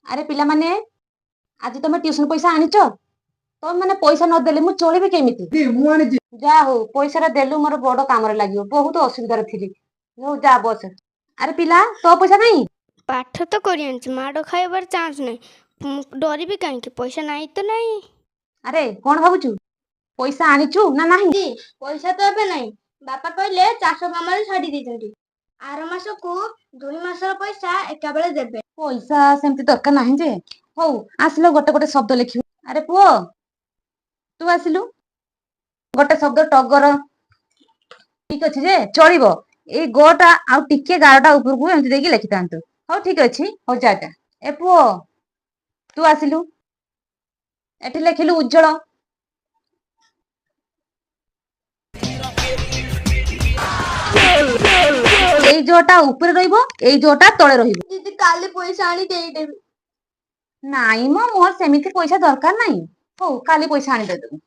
ଆରେ ପିଲାମାନେ ଆଜି ତମେ ଟ୍ୟୁସନ ପଇସା ଆଣିଛ? ତମେ ମାନେ ପଇସା ନଦେଲେ ମୁଁ ଚଳିବି କେମିତି? ମୁଁ ଆଣିଛି। ଯାହା ହଉ ପଇସାଟା ଦେଲୁ, ମୋର ବଡ କାମରେ ଲାଗିବ। ବହୁତ ଅସୁବିଧାରେ ଥିଲି। ହଉ ଯା ବସ। ଆରେ ପିଲା, ତୋ ପଇସା ନାହିଁ? ପାଠ ତ କରି ଆଣିଛି, ମାଡ଼ ଖାଇବାର ଚାନ୍ସ ନାହିଁ। ଡରିବି କାହିଁକି? ପଇସା ନାହିଁ ତ ନାହିଁ। ଆରେ କଣ ଭାବୁଛୁ? ପଇସା ଆଣିଛୁ ନା ନାହିଁ? ପଇସା ତ ଏବେ ନାହିଁ। ବାପା କହିଲେ ଚାଷ କାମରେ ଛାଡି ଦେଇଛନ୍ତି। ଆର ମାସକୁ 2 ମାସର ପଇସା ଏକା ବେଳେ ଦେବେ। ପଇସା ସେମିତି ଦରକାର ନାହିଁ ଯେ। ହଉ ଆସିଲ, ଗୋଟେ ଗୋଟେ ଶବ୍ଦ ଲେଖିବୁ। ଆରେ ପୁଅ, ତୁ ଆସିଲୁ। ଗୋଟେ ଶବ୍ଦ ଟଗର। ଠିକ ଅଛି ଯେ, ଚଳିବ। ଏଇ ଗ ଟା ଆଉ ଟିକେ ଗାରଟା ଉପରକୁ ଏମିତି ଦେଇକି ଲେଖିଥାନ୍ତୁ। ହଉ ଠିକ ଅଛି। ହଉ ଯା ଯା। ଏ ପୁଅ, ତୁ ଆସିଲୁ। ଏଠି ଲେଖିଲୁ ଉଜ୍ଜଳ। ଏଇ ଯୋଟା ଉପରେ ରହିବ, ଏଇ ଯୋଟା ତଳେ ରହିବ। ଦିଦି କାଲି ପଇସା ଆଣି ଦେଇଦେବି। ନାଇଁ ମ, ମୋର ସେମିତି ପଇସା ଦରକାର ନାହିଁ। ହଉ କାଲି ପଇସା ଆଣିଦେବୁ।